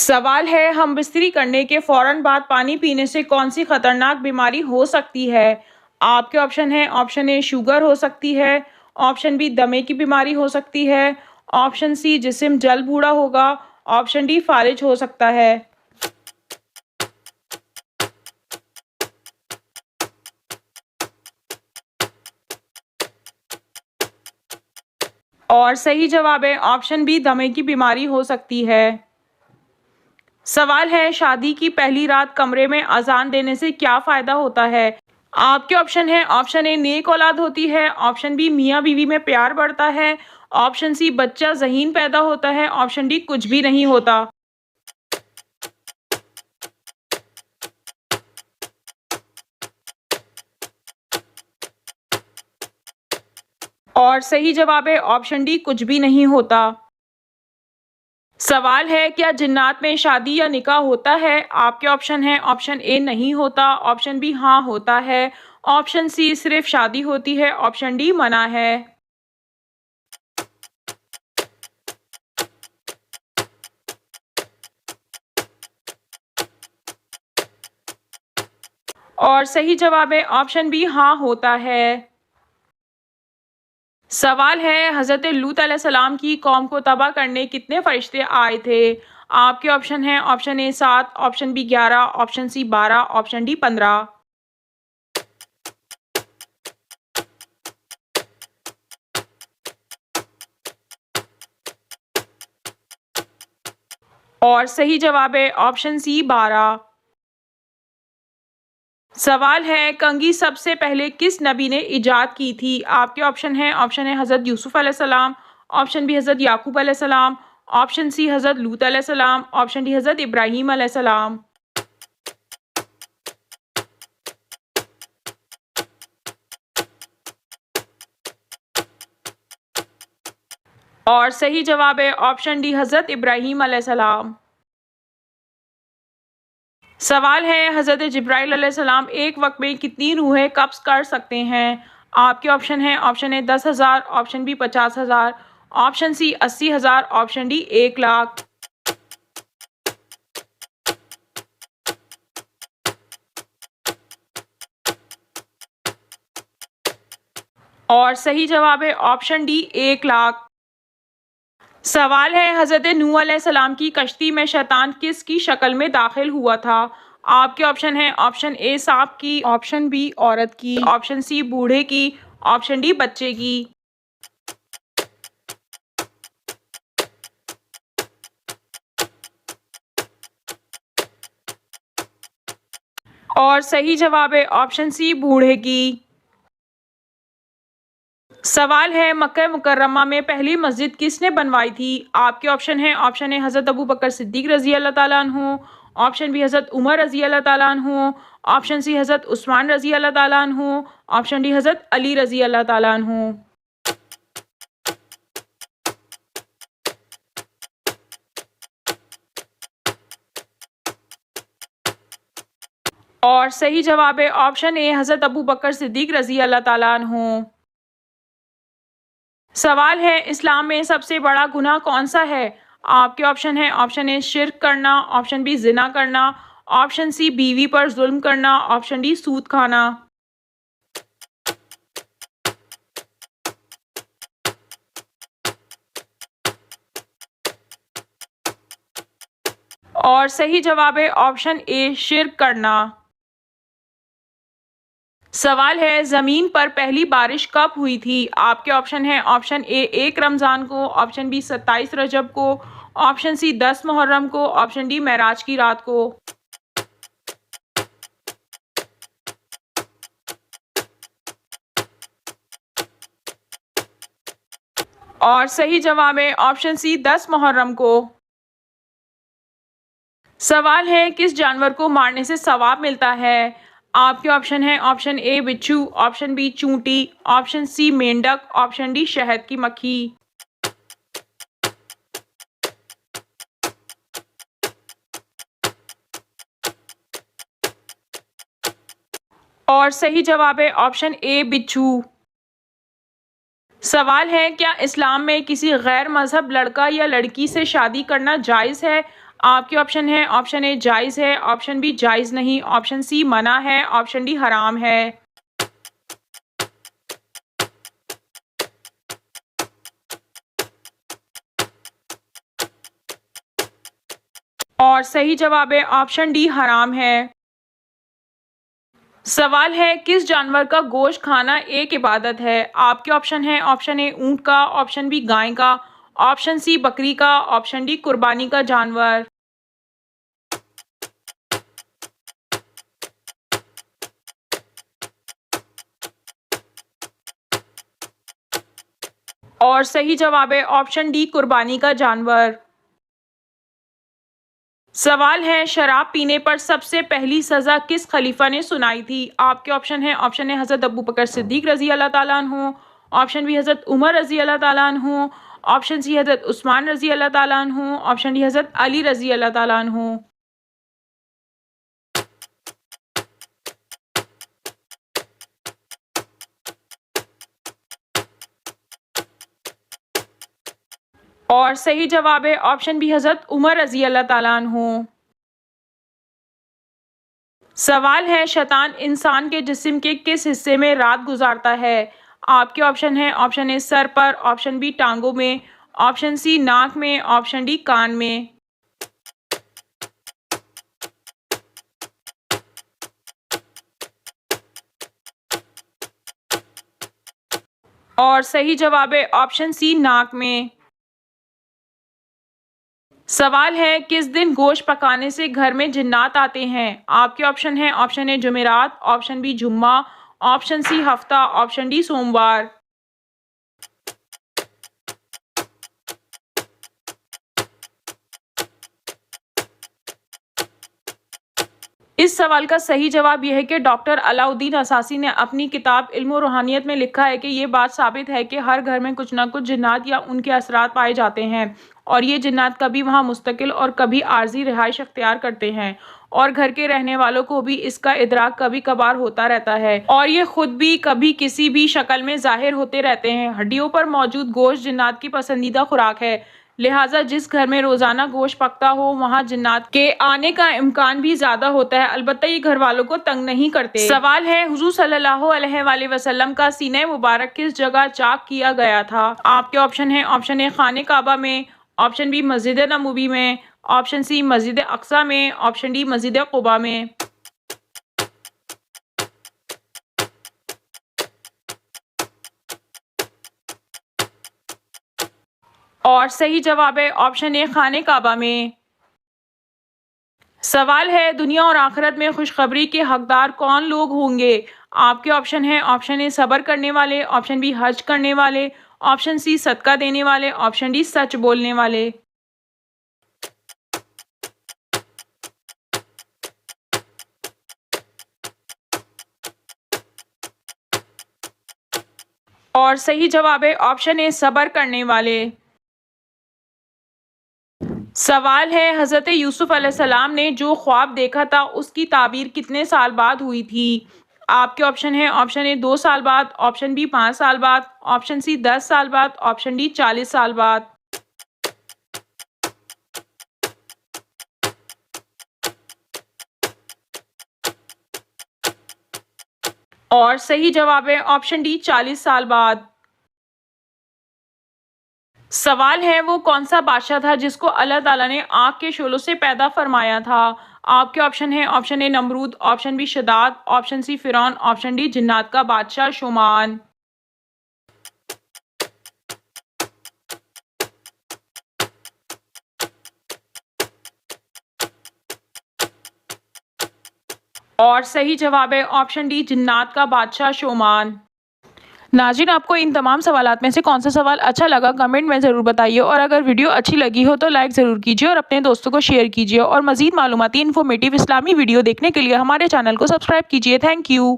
सवाल है हम बिस्तरी करने के फौरन बाद पानी पीने से कौन सी खतरनाक बीमारी हो सकती है। आपके ऑप्शन है। ऑप्शन ए शुगर हो सकती है। ऑप्शन बी दमे की बीमारी हो सकती है। ऑप्शन सी जिस्म जल बूढ़ा होगा। ऑप्शन डी फालिज हो सकता है। और सही जवाब है ऑप्शन बी दमे की बीमारी हो सकती है। सवाल है शादी की पहली रात कमरे में अजान देने से क्या फायदा होता है। आपके ऑप्शन है। ऑप्शन ए नेक औलाद होती है। ऑप्शन बी मियाँ बीवी में प्यार बढ़ता है। ऑप्शन सी बच्चा ज़हीन पैदा होता है। ऑप्शन डी कुछ भी नहीं होता। और सही जवाब है ऑप्शन डी कुछ भी नहीं होता। सवाल है क्या जिन्नात में शादी या निकाह होता है। आपके ऑप्शन है। ऑप्शन ए नहीं होता। ऑप्शन बी हाँ होता है। ऑप्शन सी सिर्फ शादी होती है। ऑप्शन डी मना है। और सही जवाब है ऑप्शन बी हाँ होता है। सवाल है हज़रत लूत अलैहिस्सलाम की कौम को तबाह करने कितने फरिश्ते आए थे। आपके ऑप्शन है। Option A 7, option B 11, option C 12, option D 15। और सही जवाब है ऑप्शन सी 12। सवाल है कंघी सबसे पहले किस नबी ने इजाद की थी। आपके ऑप्शन है। ऑप्शन है हज़रत यूसुफ अलैहिस्सलाम। ऑप्शन बी हज़रत याकूब अलैहिस्सलाम। ऑप्शन सी हज़रत लूत अलैहिस्सलाम। ऑप्शन डी हज़रत इब्राहीम अलैहिस्सलाम। और सही जवाब है ऑप्शन डी हज़रत इब्राहीम अलैहिस्सलाम। सवाल है हज़रत जिब्राइल अलैहिस्सलाम एक वक्त में कितनी रूहें कब्ज़ कर सकते हैं। आपके ऑप्शन है। Option A 10,000, option B 50,000, option C 80,000, option D 1,00,000। और सही जवाब है ऑप्शन डी 1,00,000। सवाल है हज़रत नूह अलैहिस्सलाम की कश्ती में शैतान किसकी शक्ल में दाखिल हुआ था। आपके ऑप्शन है। ऑप्शन ए सांप की, ऑप्शन बी औरत की, ऑप्शन सी बूढ़े की, ऑप्शन डी बच्चे की। और सही जवाब है ऑप्शन सी बूढ़े की। सवाल है मक्का मुकर्रमा में पहली मस्जिद किसने बनवाई थी। आपके ऑप्शन है। ऑप्शन ए हज़रत अबू बकर सिद्दीक रजी अल्लाह ताला अन्हु। ऑप्शन बी हज़रत उमर रजी अल्लाह ताला अन्हु। ऑप्शन सी हज़रत उस्मान रजी अल्लाह ताला अन्हु। ऑप्शन डी हज़रत अली रजी अल्लाह ताला अन्हु। और सही जवाब है ऑप्शन ए हज़रत अबू बकर सिद्दीक रजी अल्लाह ताला अन्हु। सवाल है इस्लाम में सबसे बड़ा गुनाह कौन सा है। आपके ऑप्शन है। ऑप्शन ए शिर्क करना, ऑप्शन बी जिना करना, ऑप्शन सी बीवी पर जुल्म करना, ऑप्शन डी सूद खाना। और सही जवाब है ऑप्शन ए शिर्क करना। सवाल है ज़मीन पर पहली बारिश कब हुई थी। आपके ऑप्शन है। ऑप्शन ए 1 रमज़ान को, ऑप्शन बी 27 रजब को, ऑप्शन सी 10 मुहर्रम को, ऑप्शन डी मेराज की रात को। और सही जवाब है ऑप्शन सी 10 मुहर्रम को। सवाल है किस जानवर को मारने से सवाब मिलता है। आपके ऑप्शन है। ऑप्शन ए बिच्छू, ऑप्शन बी चूंटी, ऑप्शन सी मेंढक, ऑप्शन डी शहद की मक्खी। और सही जवाब है ऑप्शन ए बिच्छू। सवाल है क्या इस्लाम में किसी गैर मजहब लड़का या लड़की से शादी करना जायज़ है। आपके ऑप्शन है ऑप्शन ए जायज़ है, ऑप्शन बी जायज़ नहीं, ऑप्शन सी मना है, ऑप्शन डी हराम है। और सही जवाब है ऑप्शन डी हराम है। सवाल है किस जानवर का गोश्त खाना एक इबादत है। आपके ऑप्शन है ऑप्शन ए ऊंट का, ऑप्शन बी गाय का, ऑप्शन सी बकरी का, ऑप्शन डी कुर्बानी का जानवर। और सही जवाब है ऑप्शन डी कुर्बानी का जानवर। सवाल है शराब पीने पर सबसे पहली सज़ा किस खलीफा ने सुनाई थी। आपके ऑप्शन है ऑप्शन ए हज़रत अबू बकर सिद्दीक रज़ी अल्लाह ताला अन्हु, ऑप्शन बी हज़रत उमर रज़ी अल्लाह ताला अन्हु, ऑप्शन सी हज़रत उस्मान रज़ी अल्लाह ताला अन्हु, ऑप्शन डी हज़रत अली रज़ी अल्लाह ताला अन्हु। और सही जवाब है ऑप्शन बी हज़रत उमर रज़ी अल्लाह ताला अन्हु। सवाल है शैतान इंसान के जिस्म के किस हिस्से में रात गुजारता है। आपके ऑप्शन है ऑप्शन ए सर पर, ऑप्शन बी टांगों में, ऑप्शन सी नाक में, ऑप्शन डी कान में। और सही जवाब है ऑप्शन सी नाक में। सवाल है किस दिन गोश्त पकाने से घर में जिन्नात आते हैं। आपके ऑप्शन है ऑप्शन ए जुमेरात, ऑप्शन बी जुम्मा, ऑप्शन सी हफ्ता, ऑप्शन डी सोमवार। इस सवाल का सही जवाब यह है कि डॉक्टर अलाउद्दीन असासी ने अपनी किताब इल्म रूहानियत में लिखा है कि ये बात साबित है कि हर घर में कुछ ना कुछ जिन्नात या उनके असरात पाए जाते हैं और ये जिन्नात कभी वहाँ मुस्तकिल और कभी आर्जी रिहाइश अख्तियार करते हैं और घर के रहने वालों को भी इसका इदराक कभी कभार होता रहता है और ये खुद भी कभी किसी भी शक्ल में जाहिर होते रहते हैं। हड्डियों पर मौजूद गोश्त जिन्नात की पसंदीदा खुराक है, लिहाजा जिस घर में रोजाना गोश्त पकता हो वहाँ जिन्नात के आने का इम्कान भी ज्यादा होता है। अलबत्ता ये घर वालों को तंग नहीं करते। सवाल है हुजूर सल्लल्लाहु अलैहि वसल्लम का सीने मुबारक किस जगह चाक किया गया था। आपके ऑप्शन है ऑप्शन ए खाने काबा में, ऑप्शन बी मस्जिद नबवी में, ऑप्शन सी मस्जिद अक्सा में, ऑप्शन डी मस्जिद कुबा में। और सही जवाब है ऑप्शन ए खाने काबा में। सवाल है दुनिया और आखिरत में खुशखबरी के हकदार कौन लोग होंगे। आपके ऑप्शन है ऑप्शन ए सब्र करने वाले, ऑप्शन बी हज करने वाले, ऑप्शन सी सदका देने वाले, ऑप्शन डी सच बोलने वाले। और सही जवाब है ऑप्शन ए सब्र करने वाले। सवाल है हज़रत यूसुफ अलैहिस्सलाम ने जो ख्वाब देखा था उसकी ताबीर कितने साल बाद हुई थी। आपके ऑप्शन है ऑप्शन ए 2 साल बाद, ऑप्शन बी 5 साल बाद, ऑप्शन सी 10 साल बाद, ऑप्शन डी 40 साल बाद। और सही जवाब है ऑप्शन डी 40 साल बाद। सवाल है वो कौन सा बादशाह था जिसको अल्लाह ताला ने आग के शोलों से पैदा फरमाया था। आपके ऑप्शन है ऑप्शन ए नमरूद, ऑप्शन बी शदाद, ऑप्शन सी फिरौन, ऑप्शन डी जिन्नात का बादशाह शुमान। और सही जवाब है ऑप्शन डी जिन्नात का बादशाह शोमान। नाज़रीन आपको इन तमाम सवालात में से कौन सा सवाल अच्छा लगा कमेंट में ज़रूर बताइए और अगर वीडियो अच्छी लगी हो तो लाइक ज़रूर कीजिए और अपने दोस्तों को शेयर कीजिए और मज़ीद मालूमाती इन्फॉर्मेटिव इस्लामी वीडियो देखने के लिए हमारे चैनल को सब्सक्राइब कीजिए। Thank you.